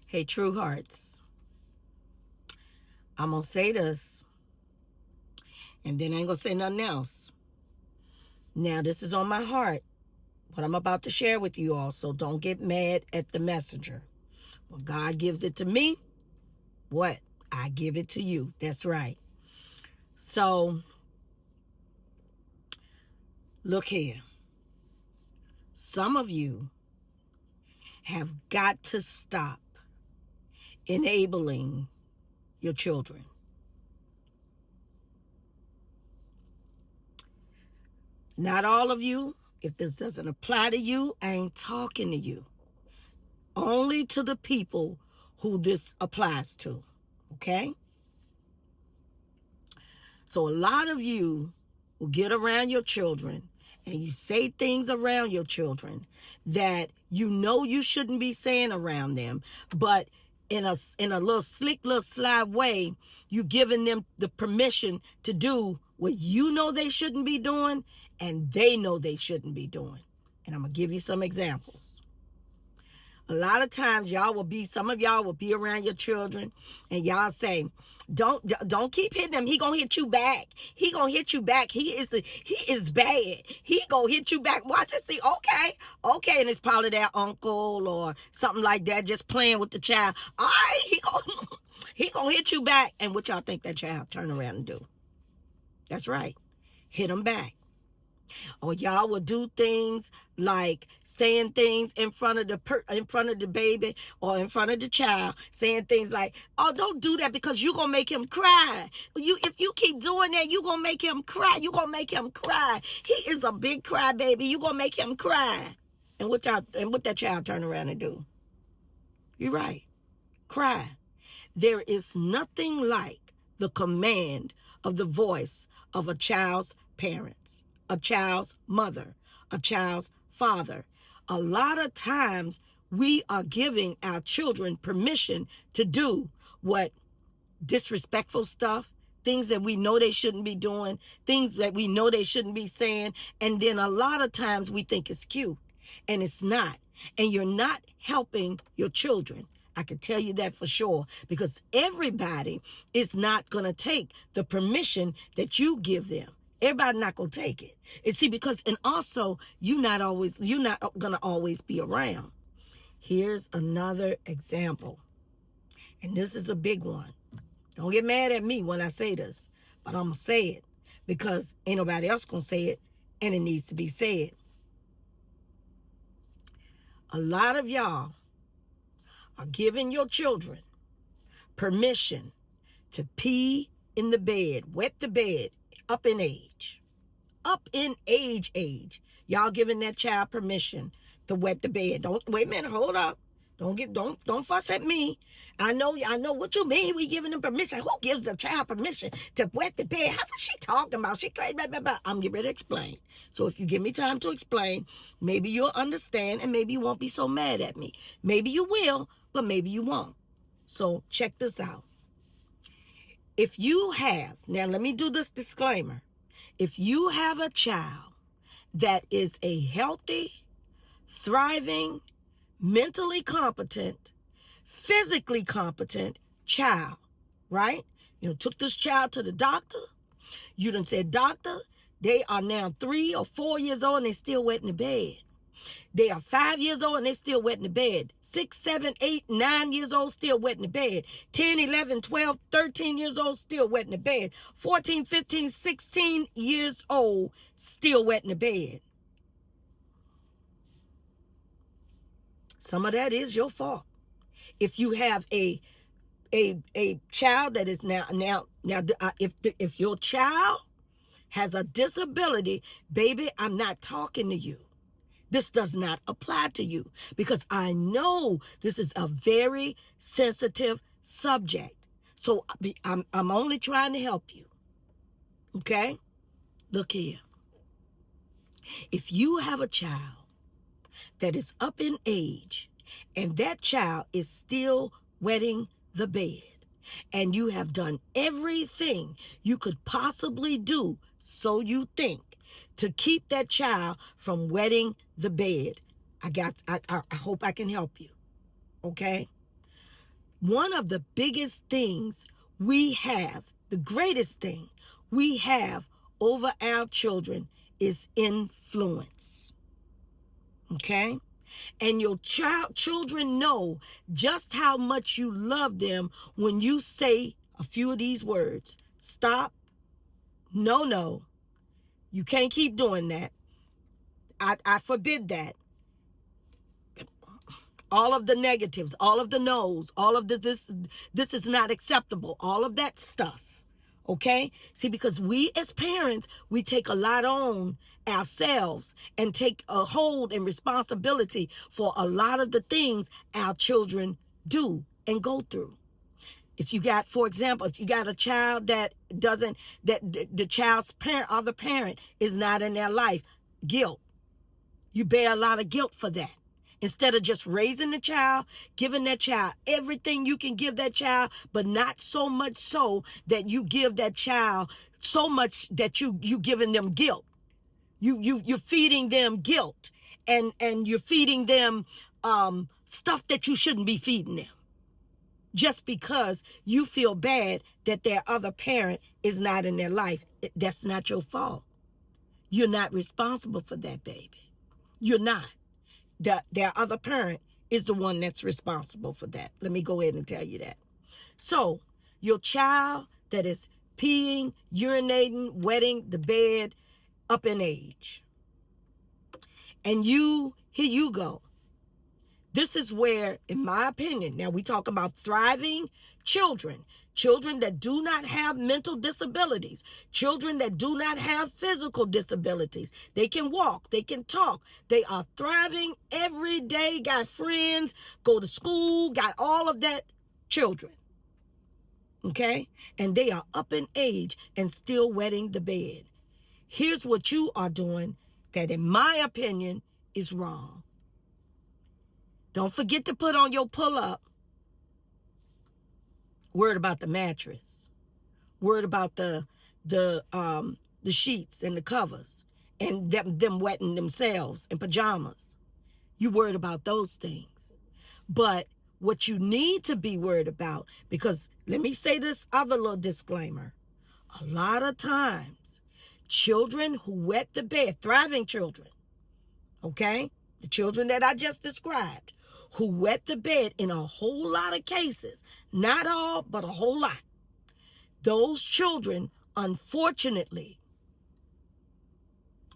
Hey, Trueharts, I'm going to say this, and then I ain't going to say nothing else. Now, this is on my heart, what I'm about to share with you all, so don't get mad at the messenger. When God gives it to me, what? I give it to you. That's right. So, look here. Some of you have got to stop enabling your children. Not all of you. If this doesn't apply to you, I ain't talking to you. Only to the people who this applies to. Okay? So a lot of you will get around your children and you say things around your children that you know you shouldn't be saying around them, but in a little slick, little sly way, you giving them the permission to do what you know they shouldn't be doing and they know they shouldn't be doing. And I'm going to give you some examples. A lot of times some of y'all will be around your children and y'all say, don't keep hitting him. He gonna hit you back. He gonna hit you back. He is bad. He gonna hit you back. Watch and see. Okay. And it's probably their uncle or something like that, just playing with the child. All right, he gonna hit you back. And what y'all think that child turn around and do? That's right. Hit him back. Or y'all will do things like saying things in front of the baby or in front of the child, saying things like, "Oh, don't do that because you're gonna make him cry. If you keep doing that, you're gonna make him cry. You're gonna make him cry. He is a big cry baby. You're gonna make him cry." And what that child turn around and do? You're right. Cry. There is nothing like the command of the voice of a child's parents, a child's mother, a child's father. A lot of times we are giving our children permission to do what disrespectful stuff, things that we know they shouldn't be doing, things that we know they shouldn't be saying. And then a lot of times we think it's cute and it's not. And you're not helping your children. I can tell you that for sure, because everybody is not going to take the permission that you give them. Everybody not going to take it. And see, and also you're not going to always be around. Here's another example. And this is a big one. Don't get mad at me when I say this, but I'm going to say it because ain't nobody else going to say it, and it needs to be said. A lot of y'all are giving your children permission to pee in the bed, wet the bed, up in age. Y'all giving that child permission to wet the bed. Don't wait a minute, hold up. Don't fuss at me. I know what you mean. We giving them permission. Who gives a child permission to wet the bed? How was she talking about? I'm getting ready to explain. So if you give me time to explain, maybe you'll understand and maybe you won't be so mad at me. Maybe you will, but maybe you won't. So check this out. Now let me do this disclaimer. If you have a child that is a healthy, thriving, mentally competent, physically competent child, right? You took this child to the doctor. You done said, "Doctor, they are now 3 or 4 years old and they're still wet in the bed. They are 5 years old and they're still wet in the bed. 6, 7, 8, 9 years old, still wet in the bed. 10, 11, 12, 13 years old, still wet in the bed. 14, 15, 16 years old, still wet in the bed." Some of that is your fault. If you have a child that is if your child has a disability, baby, I'm not talking to you. This does not apply to you because I know this is a very sensitive subject. So I'm only trying to help you. Okay? Look here. If you have a child that is up in age and that child is still wetting the bed and you have done everything you could possibly do, so you think, to keep that child from wetting the bed, I hope I can help you. Okay? One of the biggest things we have, the greatest thing we have over our children is influence. Okay? And your children know just how much you love them when you say a few of these words. Stop. No. You can't keep doing that. I forbid that. All of the negatives, all of the no's, all of this is not acceptable, all of that stuff. Okay? See, because we as parents, we take a lot on ourselves and take a hold and responsibility for a lot of the things our children do and go through. If you got, for example, if you got a child that the child's other parent is not in their life, guilt. You bear a lot of guilt for that. Instead of just raising the child, giving that child everything you can give that child, but not so much so that you give that child so much that you giving them guilt. You're feeding them guilt, and you're feeding them stuff that you shouldn't be feeding them, just because you feel bad that their other parent is not in their life. That's not your fault. You're not responsible for that, baby. You're not. Their other parent is the one that's responsible for that. Let me go ahead and tell you that. So your child that is peeing, urinating, wetting the bed up in age. And here you go. This is where, in my opinion, now we talk about thriving children that do not have mental disabilities, children that do not have physical disabilities. They can walk, they can talk, they are thriving every day, got friends, go to school, got all of that children. Okay? And they are up in age and still wetting the bed. Here's what you are doing that, in my opinion, is wrong. Don't forget to put on your pull-up. Worried about the mattress. Worried about the sheets and the covers and them wetting themselves in pajamas. You worried about those things. But what you need to be worried about, because let me say this other little disclaimer. A lot of times, children who wet the bed, thriving children, okay? The children that I just described, who wet the bed in a whole lot of cases, not all, but a whole lot. Those children, unfortunately,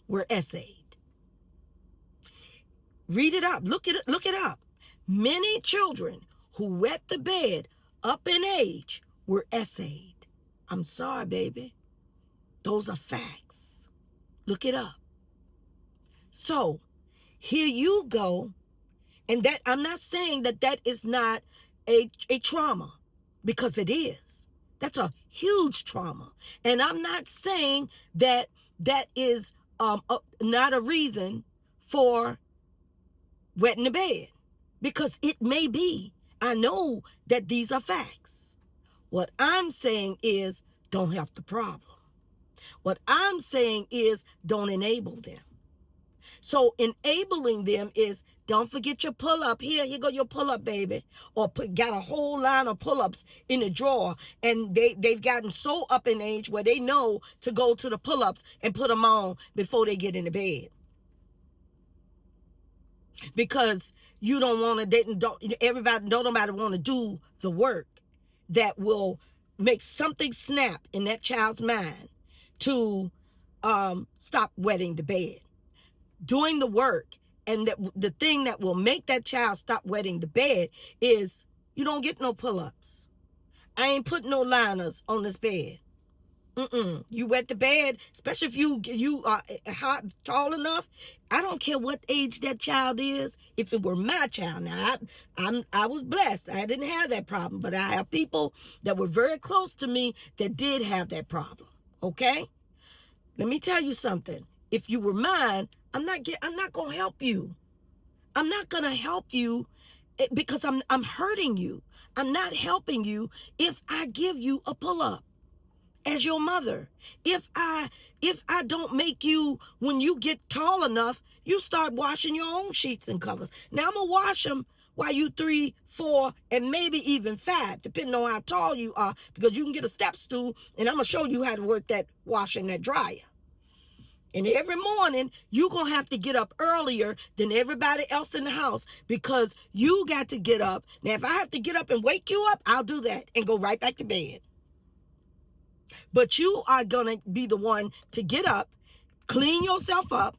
were essayed. Read it up. Look it up. Many children who wet the bed up in age were essayed. I'm sorry, baby. Those are facts. Look it up. So, here you go. And that, I'm not saying that is not a trauma, because it is. That's a huge trauma. And I'm not saying that is not a reason for wetting the bed, because it may be. I know that these are facts. What I'm saying is, don't help the problem. What I'm saying is, don't enable them. So enabling them is, don't forget your pull-up. Here go your pull-up, baby. Or got a whole line of pull-ups in the drawer, and they've gotten so up in age where they know to go to the pull-ups and put them on before they get into bed. Because you don't want to, nobody want to do the work that will make something snap in that child's mind to stop wetting the bed. Doing the work, and the thing that will make that child stop wetting the bed is, you don't get no pull-ups. I ain't putting no liners on this bed. You wet the bed, especially if you are tall enough. I don't care what age that child is. If it were my child, now I was blessed. I didn't have that problem, but I have people that were very close to me that did have that problem. Okay? Let me tell you something. If you were mine, I'm not going to help you. I'm not going to help you because I'm hurting you. I'm not helping you if I give you a pull-up as your mother. If I don't make you, when you get tall enough, you start washing your own sheets and covers. Now I'm going to wash them while you 3, 4, and maybe even 5, depending on how tall you are, because you can get a step stool, and I'm going to show you how to work that washer and that dryer. And every morning, you're going to have to get up earlier than everybody else in the house because you got to get up. Now, if I have to get up and wake you up, I'll do that and go right back to bed. But you are going to be the one to get up, clean yourself up,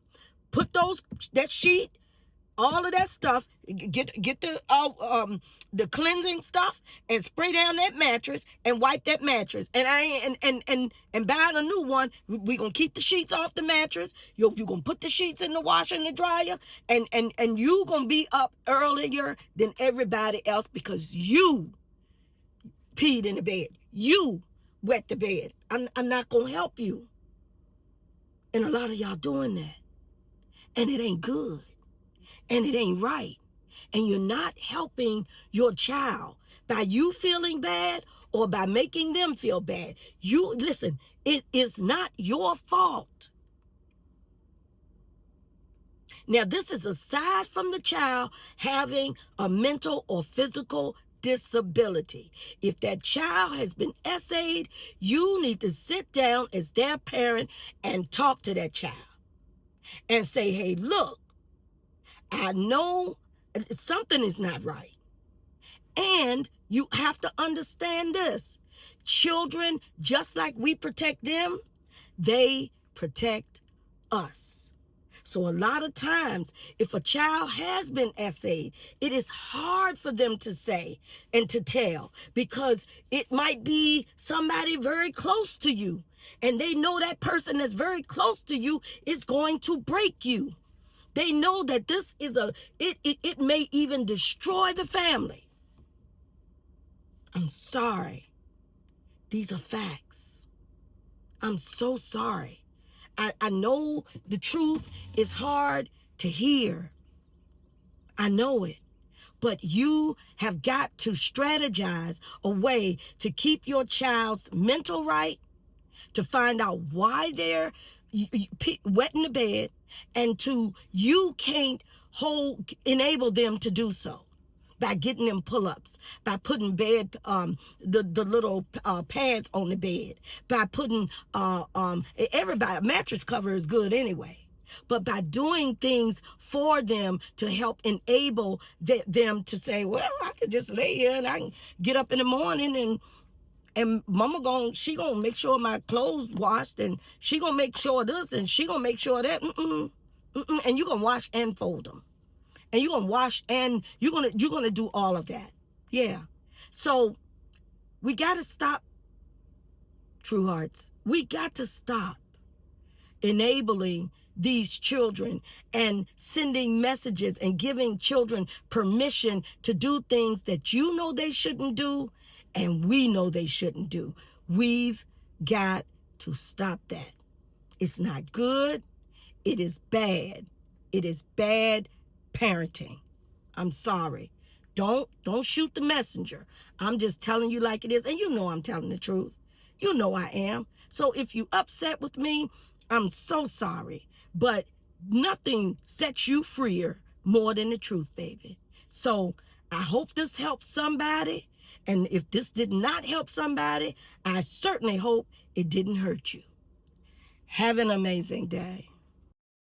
put that sheet, all of that stuff, get the cleansing stuff and spray down that mattress and wipe that mattress. And buying a new one, we're gonna keep the sheets off the mattress. You're gonna put the sheets in the washer and the dryer, and you gonna be up earlier than everybody else because you peed in the bed. You wet the bed. I'm not gonna help you. And a lot of y'all doing that. And it ain't good. And it ain't right. And you're not helping your child by you feeling bad or by making them feel bad. Listen, it is not your fault. Now, this is aside from the child having a mental or physical disability. If that child has been essayed, you need to sit down as their parent and talk to that child and say, hey, look, I know something is not right. And you have to understand this. Children, just like we protect them, they protect us. So a lot of times, if a child has been essayed, it is hard for them to say and to tell because it might be somebody very close to you. And they know that person that's very close to you is going to break you. They know that this is it may even destroy the family. I'm sorry. These are facts. I'm so sorry. I know the truth is hard to hear. I know it. But you have got to strategize a way to keep your child's mental right, to find out why they're wet in the bed, and you can't enable them to do so by getting them pull-ups, by putting the little pads on the bed, by putting everybody, a mattress cover is good anyway, but by doing things for them to help enable them to say, well, I could just lay here and I can get up in the morning and mama she gonna make sure my clothes washed, and she gonna make sure this, and she gonna make sure that, and you gonna wash and fold them, and you gonna wash and you're gonna do all of that. Yeah. So we gotta stop, Trueharts. We got to stop enabling these children and sending messages and giving children permission to do things that you know they shouldn't do and we know they shouldn't do. We've got to stop that. It's not good. It is bad. It is bad parenting. I'm sorry. Don't shoot the messenger. I'm just telling you like it is. And you know I'm telling the truth. You know I am. So if you upset with me, I'm so sorry. But nothing sets you freer more than the truth, baby. So I hope this helps somebody. And if this did not help somebody, I certainly hope it didn't hurt you. Have an amazing day.